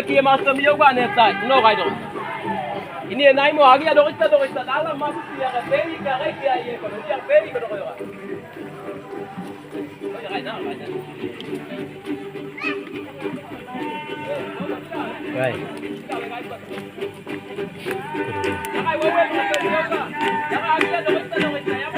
kia master mi yoga netai no kai do ini nai mo agi do kita dalam masuk dia ka beri ka kai dia ye ko dia beri ko do yo right jangan wewe master mi yoga jangan agi do kita ya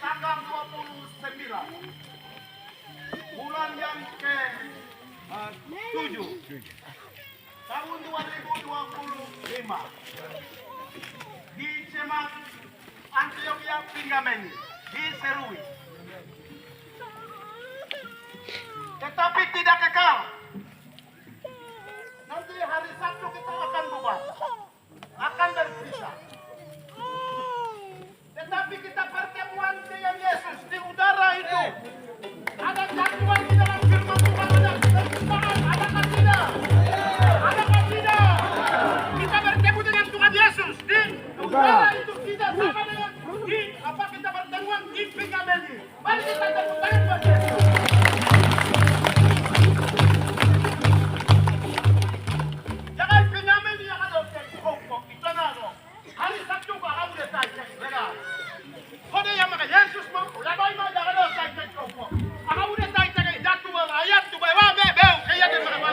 tanggal 29 bulan yang ke-7 tahun 2025 di Cemak Antioquia Pingameni di Serui. Tetapi tidak kekal. Nanti hari Sabtu kita akan bubar, akan berpisah. Tetapi kita pertemuan dengan Yesus di udara itu. Ada jadwal di dalam firman Tuhan, ada keseimbangan, adakah tidak? Adakah tidak? Kita bertemu dengan Tuhan Yesus di udara itu tidak sama dengan di apa kita pertemuan di Pingameni. Mari kita tepuk tangan buat Yesus. Jangan Pingameni yang ada di Hongkong, di sana loh. Hari Sabtu kau udah saja, legal. Kode yang maka Yesus mau, labai mau jangan ada saja kau. Aku udah saja kayak jatuh ayat tu bawa bebel kayak di mana.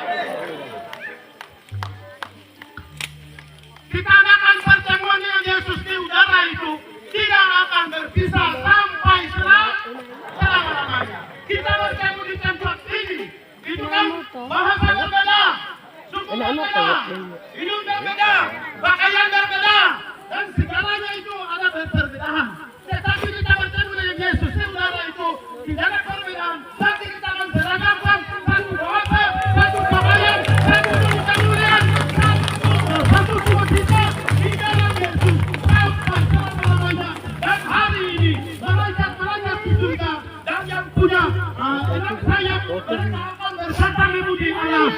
Kita akan pertemuan dengan Yesus di udara itu tidak akan berpisah sampai selama-lamanya. Kita bertemu di tempat ini. Itu kan bahasa berbeda, suku berbeda, hidup berbeda, pakaian berbeda, dan segalanya itu ada perbedaan. Tetapi kita bertemu dengan Yesus di udara itu tidak ada perbedaan. Tapi kita akan beragam satu bahasa, satu pakaian, satu kemuliaan, satu sukacita di dalam Yesus sampai selama-lamanya. Dan hari ini malaikat-malaikat di surga dan yang punya enak sayap mereka akan bersandar memuji Allah.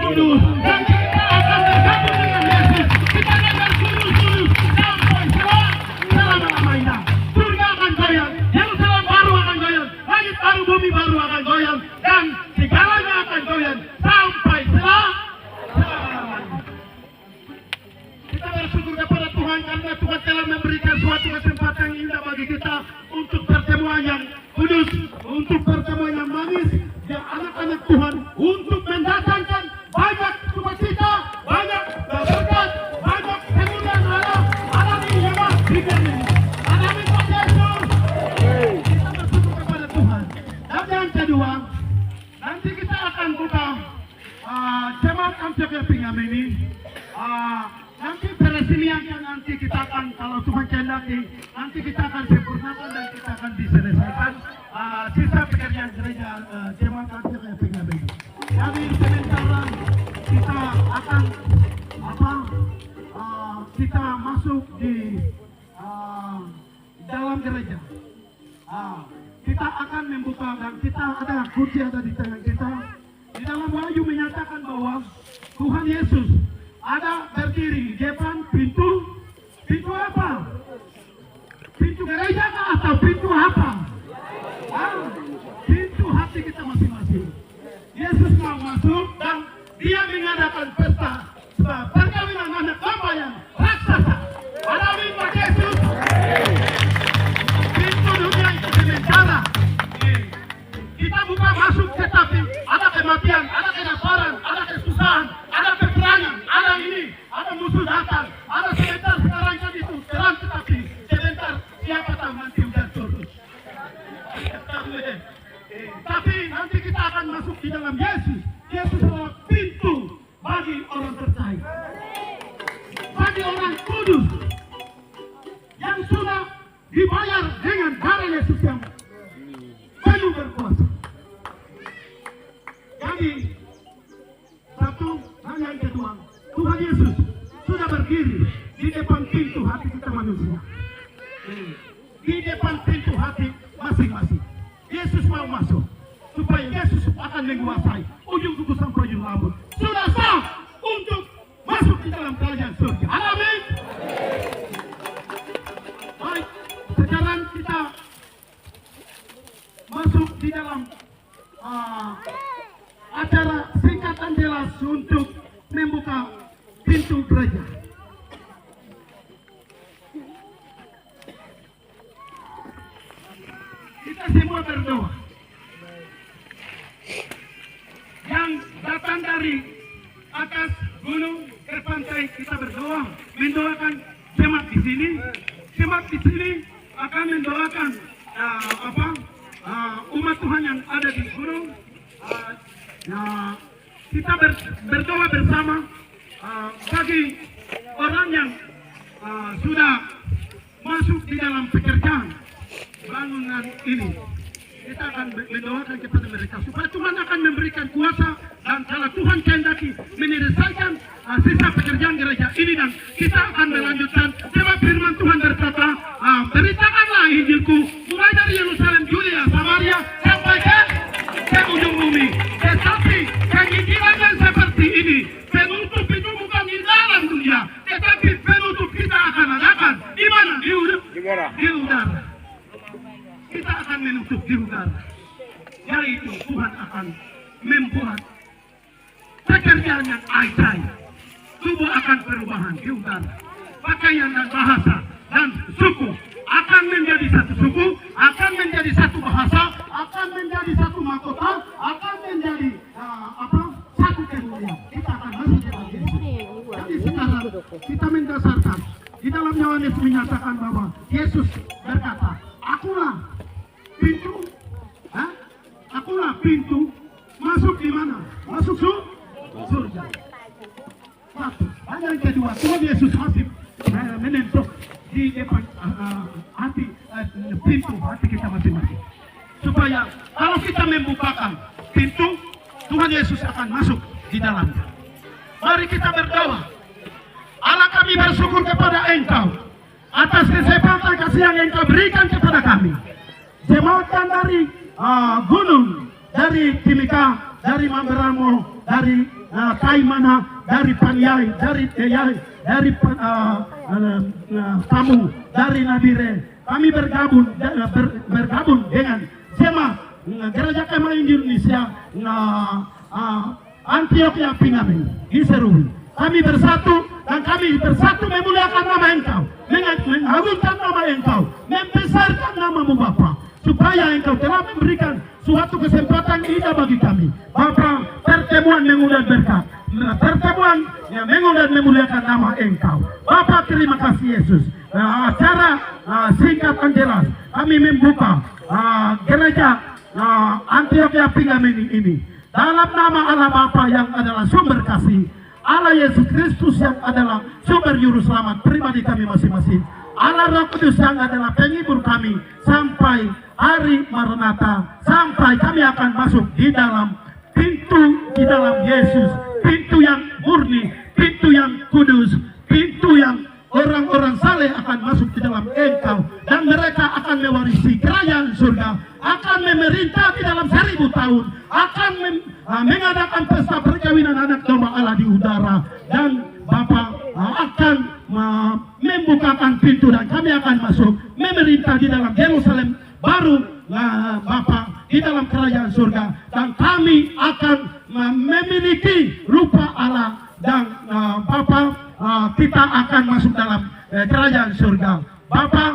Kudus. Dan kita akan bersatu dengan Yesus. Kita akan berkudus sampai selama-lamanya. Surga akan goyang, Yerusalem baru akan goyang, langit baru, bumi baru akan goyang, dan segalanya akan goyang. Yesus untuk pertemuan yang manis dan anak-anak Tuhan untuk mendatangkan banyak sukacita, banyak berkat, banyak kemuliaan Allah di Yesus di kami. Alami Tuhan Yesus. Kita bersyukur kepada Tuhan. Dan yang kedua, nanti kita akan buka jemaat Amsel Pinggam ini. Nanti peresmian nanti kita akan, kalau Tuhan kehendaki, nanti kita akan sempurnakan dan kita akan diselesaikan sisa pekerjaan gereja jemaat Amsel Pinggam ini. Jadi sementara kita akan kita masuk di dalam gereja. Kita akan membuka dan kita ada kursi ada di tengah kita. Di dalam Wahyu menyatakan bahwa Tuhan Yesus ada berdiri di depan pintu apa? Pintu gereja atau pintu apa? Pintu hati kita masing-masing. Yesus mau masuk dan dia mengadakan pesta perkawinan anak domba yang raksasa. Alami Pak Yesus. Pintu dunia itu sementara. Kita bukan masuk tetapi ada kematian, ada kelaparan, ada kesusahan, ada peperangan, ada ini, ada musuh datang, ada sebentar sekarang kan itu terang tetapi sebentar siapa tahu nanti hujan turun. Tapi nanti kita akan masuk di dalam Yesus. Yesus adalah pintu bagi orang percaya, bagi orang kudus yang sudah dibayar dengan darah Yesus yang penuh berkuasa. Jadi satu hal yang kedua, Tuhan Yesus sudah berdiri di depan pintu hati kita manusia, di depan pintu hati masing-masing. Yesus mau masuk supaya Yesus akan menguasai ujung kuku sampai ujung rambut. Sudah sah untuk masuk di dalam kerajaan surga. Amin. Baik, sekarang kita masuk di dalam acara singkatan jelas untuk membuka pintu gereja. Kita semua berdoa. Yang datang dari atas gunung ke pantai kita berdoa, mendoakan jemaat di sini. Jemaat di sini akan mendoakan umat Tuhan yang ada di gunung. Kita berdoa bersama bagi orang yang sudah masuk di dalam pekerjaan bangunan ini. Kita akan mendoakan kepada mereka supaya Tuhan akan memberikan kuasa dan kalau Tuhan kehendaki menyelesaikan sisa pekerjaan gereja ini dan kita akan melanjutkan. Sebab firman Tuhan berkata, beritakanlah Injilku mulai dari Yerusalem, Yudea, Samaria sampai ke ujung bumi. Tetapi penginjilan yang seperti ini penutup itu bukan di dalam dunia, tetapi penutup kita akan adakan di mana? Di udara. Kita akan menutup di udara. Yaitu Tuhan akan membuat pekerjaan yang ajaib. Tubuh akan perubahan di udara. Pakaian dan bahasa dan suku akan menjadi satu suku, akan menjadi satu bahasa, akan menjadi satu mahkota, akan menjadi satu kemuliaan. Kita akan masuk ke dalam Yesus. Jadi sekarang kita mendasarkan di dalam Yohanes menyatakan bahwa Yesus berkata, akulah pintu, akulah pintu masuk di mana? Masuk surga. Satu. Dan yang kedua, Tuhan Yesus masih menentuk di depan hati pintu hati kita masing-masing. Supaya kalau kita membukakan pintu, Tuhan Yesus akan masuk di dalamnya. Mari kita berdoa. Allah, kami bersyukur kepada Engkau atas kesempatan kasih yang Engkau berikan kepada kami. Jemaatkan dari gunung, dari Timika, dari Mamberamo, dari Kaimana, dari Paniai, dari Teyai, dari Tamu, dari Nabire. Kami bergabung dengan jemaat Gereja Kemah Indonesia Antioquia Pinggam di Serui. Kami bersatu dan kami bersatu memuliakan nama Engkau, mengagungkan nama Engkau, membesarkan namamu Bapa. supaya Engkau telah memberikan suatu kesempatan indah bagi kami. Bapa, pertemuan mengundang berkat, pertemuan yang mengundang memuliakan nama Engkau. Bapa, terima kasih Yesus. Acara singkat dan jelas kami membuka gereja Antioquia Pingameni ini dalam nama Allah Bapa yang adalah sumber kasih, Allah Yesus Kristus yang adalah sumber juru selamat pribadi kami masing-masing, Allah Roh Kudus yang adalah penghibur kami sampai hari Maranatha, sampai kami akan masuk di dalam pintu di dalam Yesus, pintu yang murni, pintu yang kudus, pintu yang orang-orang saleh akan masuk di dalam Engkau, dan mereka akan mewarisi kerajaan surga, akan memerintah di dalam 1000 tahun, akan mengadakan pesta perkawinan anak domba Allah di udara, dan Bapa akan membukakan pintu dan kami akan masuk memerintah di dalam Yerusalem baru, Bapa, di dalam kerajaan surga, dan kami akan memiliki rupa Allah, dan Bapa, kita akan masuk dalam kerajaan surga. Bapa,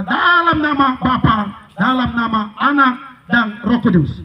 dalam nama Bapa, dalam nama Anak dan Roh Kudus.